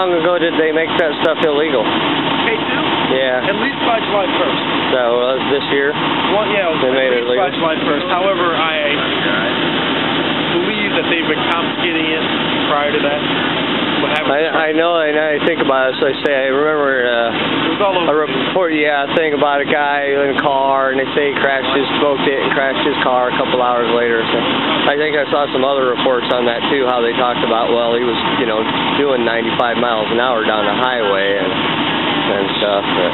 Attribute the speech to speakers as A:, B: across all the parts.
A: long ago did they make that stuff illegal?
B: K2?
A: Yeah.
B: At least by July 1st.
A: That was this year?
B: Well, yeah,
A: they made it illegal
B: by July 1st. However, I believe that they've been confiscating it prior to that.
A: I know, and I think about it, so I say, I remember a report, thing about a guy in a car, and they say he smoked it and crashed his car a couple hours later. So I think I saw some other reports on that too, how they talked about, well, he was, doing 95 miles an hour down the highway and stuff. But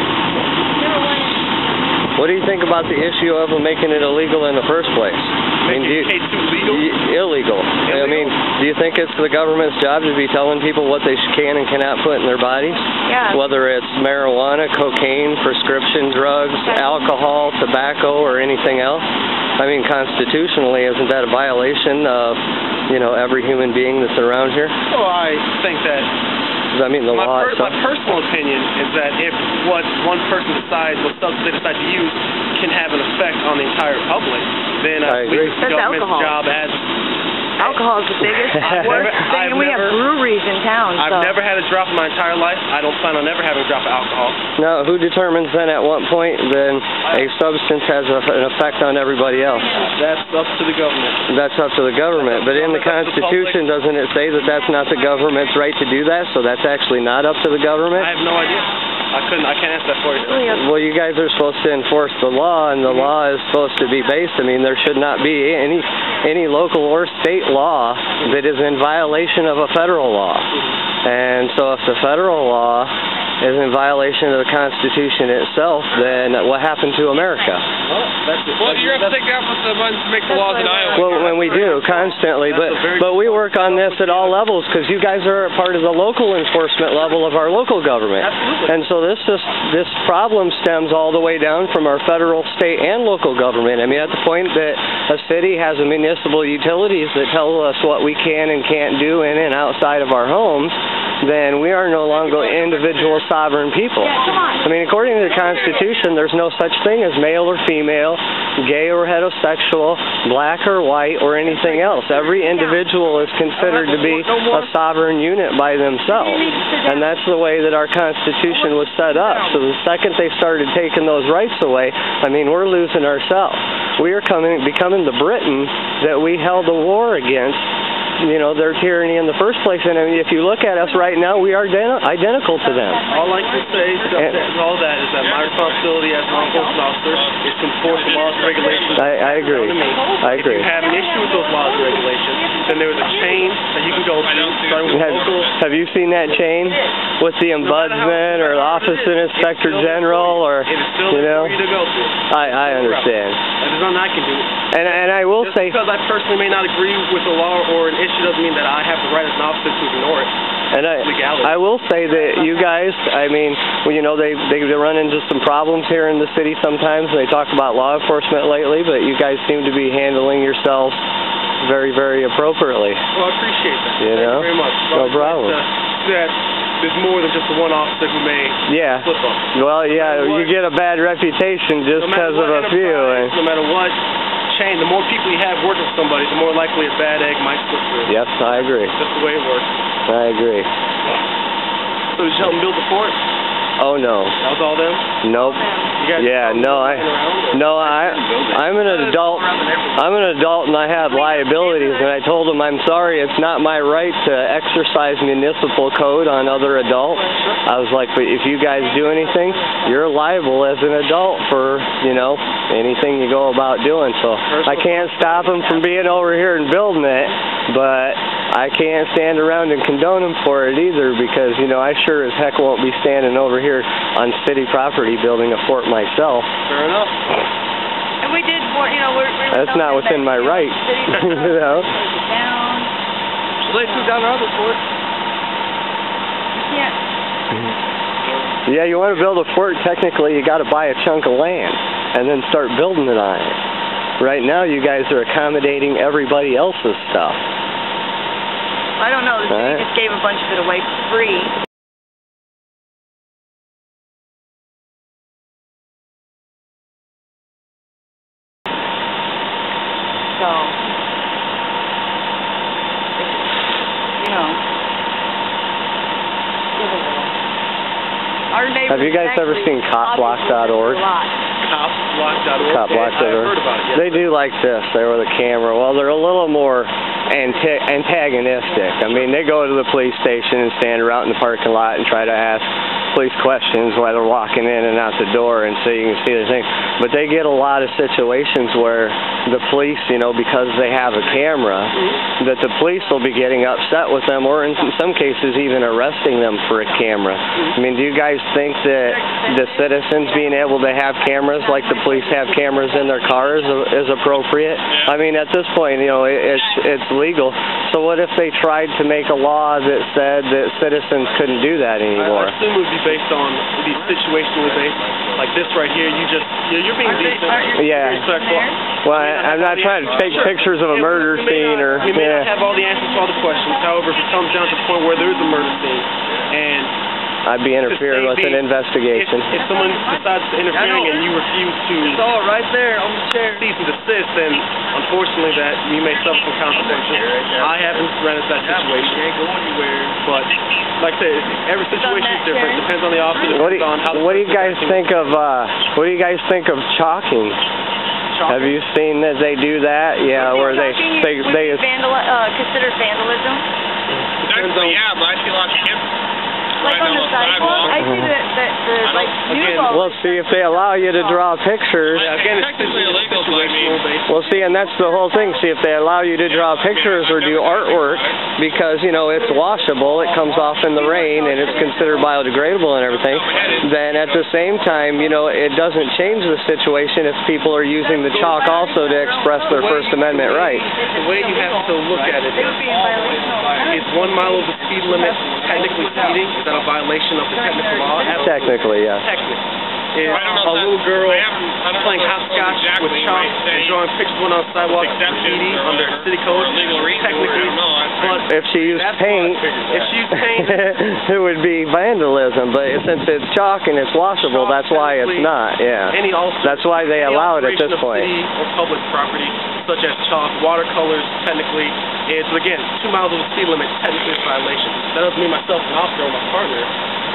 A: what do you think about the issue of them making it illegal in the first place? I mean, illegal. I mean, do you think it's the government's job to be telling people what they can and cannot put in their bodies?
C: Yeah.
A: Whether it's marijuana, cocaine, prescription drugs, alcohol, tobacco, or anything else? I mean, constitutionally, isn't that a violation of, every human being that's around here?
B: Well, I think that...
A: I mean, the law
B: my personal opinion is that if what one person decides, what substance they decide to use, can have an effect on the entire public, then I believe it's the government's job as...
C: Alcohol is the biggest worst thing, and we have breweries in town.
B: I've never had a drop in my entire life. I don't plan on ever having a drop of alcohol.
A: Now, who determines then at what point then a substance has an effect on everybody else?
B: That's up to the government.
A: That's up to the government. But in the Constitution, doesn't it say that that's not the government's right to do that? So that's actually not up to the government?
B: I have no idea. I can't answer that for you.
A: Well, you guys are supposed to enforce the law, and the law is supposed to be based. I mean, there should not be any local or state law that is in violation of a federal law. And so if the federal law is in violation of the Constitution itself, then what happened to America?
B: Well, you're going to take that with the ones to make the laws in Iowa.
A: Well, when we do, constantly, but we work on this at all levels because you guys are a part of the local enforcement level of our local government.
B: Absolutely.
A: And so this problem stems all the way down from our federal, state, and local government. I mean, at the point that a city has a municipal utilities that tell us what we can and can't do in and outside of our homes, then we are no longer individual sovereign people. I mean, according to the Constitution, there's no such thing as male or female, gay or heterosexual, black or white, or anything else. Every individual is considered to be a sovereign unit by themselves. And that's the way that our Constitution was set up. So the second they started taking those rights away, I mean, we're losing ourselves. We are becoming the Britain that we held a war against, their tyranny in the first place. And I mean, if you look at us right now, we are identical to them.
B: All I can say to all that is that my responsibility as an law enforcement officer is to enforce the laws and regulations.
A: I agree. I agree.
B: If you have an issue with those laws and regulations, then there is a chain that you can go to.
A: Have you seen that chain with the ombudsman or the office of inspector general, or
B: it is still free to go to.
A: I understand.
B: There's nothing I can do.
A: And I will say,
B: because I personally may not agree with the law or an issue doesn't mean that I have the right as an officer to ignore it.
A: And I will say that you guys, I mean, they run into some problems here in the city sometimes, and they talk about law enforcement lately, but you guys seem to be handling yourselves very, very appropriately.
B: Well, I appreciate that.
A: Thank you
B: very much.
A: No problem.
B: There's more than just the one officer who may slip up.
A: Well, you get a bad reputation just because of a few.
B: No matter what chain, the more people you have working with somebody, the more likely a bad egg might slip through.
A: Yes, I agree.
B: That's the way it works.
A: I agree.
B: So did you help them build the fort?
A: Oh, no.
B: That was all them?
A: Nope. I'm an adult. I'm an adult, and I have liabilities. And I told them, I'm sorry, it's not my right to exercise municipal code on other adults. I was like, but if you guys do anything, you're liable as an adult for anything you go about doing. So I can't stop them from being over here and building it, but I can't stand around and condone them for it either, because I sure as heck won't be standing over here on city property building a fort myself.
B: Fair enough.
C: And we did,
A: that's not within my right.
B: So they threw down our other fort.
A: Yeah, you want to build a fort, technically you got to buy a chunk of land and then start building it on it. Right now you guys are accommodating everybody else's stuff.
C: I don't know, the city just gave a bunch of it away for free. So,
A: Have you guys ever seen copblock.org?
B: Copblock.org?
A: Copblock.org.
B: I've heard about it, yes.
A: They do like this. They're with a camera. Well, they're a little more antagonistic. I mean, they go to the police station and stand around in the parking lot and try to ask police questions while they're walking in and out the door, and so you can see the thing. But they get a lot of situations where the police, you know, because they have a camera, that the police will be getting upset with them, or in some cases even arresting them for a camera. I mean, do you guys think that the citizens being able to have cameras like the police have cameras in their cars is appropriate? I mean, at this point, you know, it's legal. So what if they tried to make a law that said that citizens couldn't do that anymore?
B: I assume it would be based on the situationally based. Like this right here, you're being decent.
A: Yeah. Well, I'm not trying to take pictures of a murder scene or...
B: You may not have all the answers to all the questions. However, if it comes down to the point where there is a murder scene and...
A: I'd be interfering with an investigation.
B: If someone decides to interfere and you refuse to...
D: It's all right there on the chair.
B: ...cease and desist, then unfortunately that you may suffer some consequences. I haven't run into that situation.
D: You can't go anywhere.
B: But, like I said, every situation is different. It depends on the officer.
A: What do you guys think of chalking? Have you seen that they do that? Yeah, where they
C: considered vandalism?
E: Actually, yeah, but I see a lot of kids.
C: Like on the sidewalk? I see that like news all.
A: Well, see, if they allow you to draw pictures.
B: Yeah, again, it's
E: technically illegal, but I mean...
A: Well, see, and that's the whole thing. See, if they allow you to draw pictures or do artwork, because, you know, it's washable, it comes off in the rain, and it's considered biodegradable and everything, then at the same time, you know, it doesn't change the situation if people are using the chalk also to express their First Amendment rights.
B: The way you have to look at it is 1 mile of the speed limit technically speeding? Is that a violation of the technical law?
A: Technically, yeah.
B: Technically. Is a little girl playing hopscotch with chalk and drawing pictures on the sidewalk graffiti under city code? Technically, but
A: if she used paint, it would be vandalism. But since it's chalk and it's washable, that's why it's not. Yeah. That's why they allow it at this point.
B: City or public property, such as chalk, watercolors, technically, it's again 2 miles of the speed limit. Technically, it's a violation. That doesn't mean myself, an officer, or my partner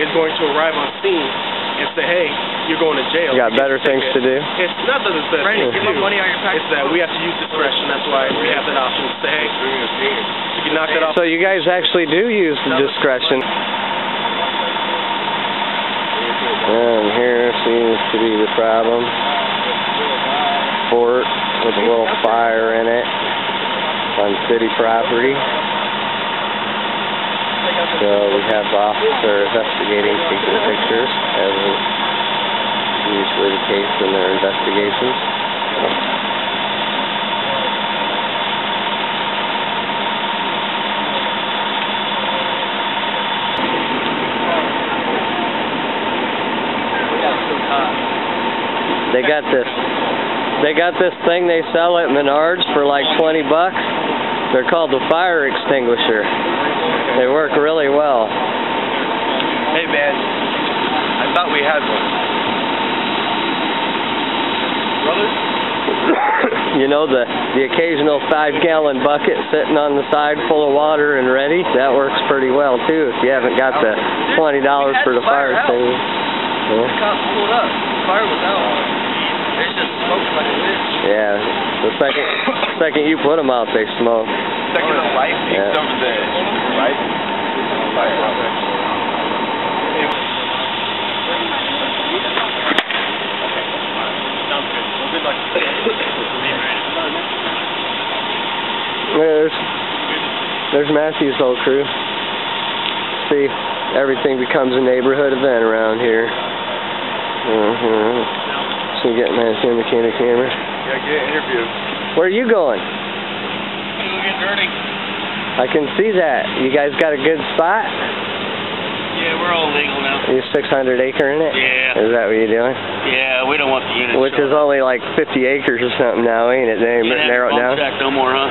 B: is going to arrive on scene and say, hey, you're going to jail.
A: You got better things to do?
B: It's not that it's better things to do. It's that we have to use discretion. That's why we have that option to say, hey, you can knock that off.
A: So you guys actually do use the discretion. And here seems to be the problem. Fort with a little fire in it on city property. So we have the officer investigating, taking pictures, as is usually the case in their investigations. They got this thing they sell at Menards for like $20. They're called the fire extinguisher. They work really well.
D: Hey man, I thought we had one. Brother?
A: You know, the occasional 5-gallon bucket sitting on the side full of water and ready, that works pretty well too if you haven't got the $20 for the fire extinguisher.
D: The cops pulled up. The fire was out. There's just smoke like a bitch.
A: Yeah, the second you put them out, they smoke.
E: Second of life,
A: yeah.
E: Right?
A: There's Matthew's whole crew. See, everything becomes a neighborhood event around here. So you get Matthew on the camera.
E: Yeah, get interviewed.
A: Where are you going?
E: We'll get dirty.
A: I can see that. You guys got a good spot?
F: Yeah, we're all legal now.
A: You 600-acre in it?
F: Yeah.
A: Is that what you're doing?
F: Yeah, we don't want the units.
A: Which is only like 50 acres or something now, ain't it? They narrow it down.
F: No more, huh?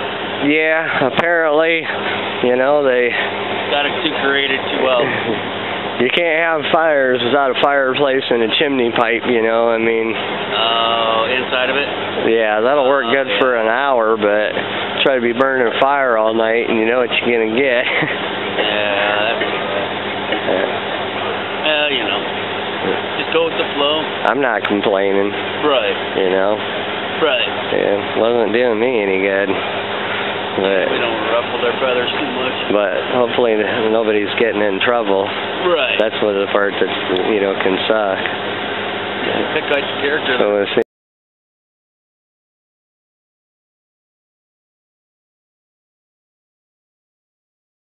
A: Yeah, apparently, you know, they
F: got it too created too well.
A: You can't have fires without a fireplace and a chimney pipe, you know, I mean.
F: Oh, inside of it?
A: Yeah, that'll work good for an hour, but try to be burning a fire all night and you know what you're going to get.
F: Yeah, that's... Well, you know. go with the flow.
A: I'm not complaining.
F: Right.
A: You know.
F: Right.
A: Yeah, wasn't doing me any good. But
F: we don't ruffle their feathers too much.
A: But hopefully nobody's getting in trouble.
F: Right.
A: That's one of the parts that, you know, can suck.
F: Pick out your character.
A: So we'll see.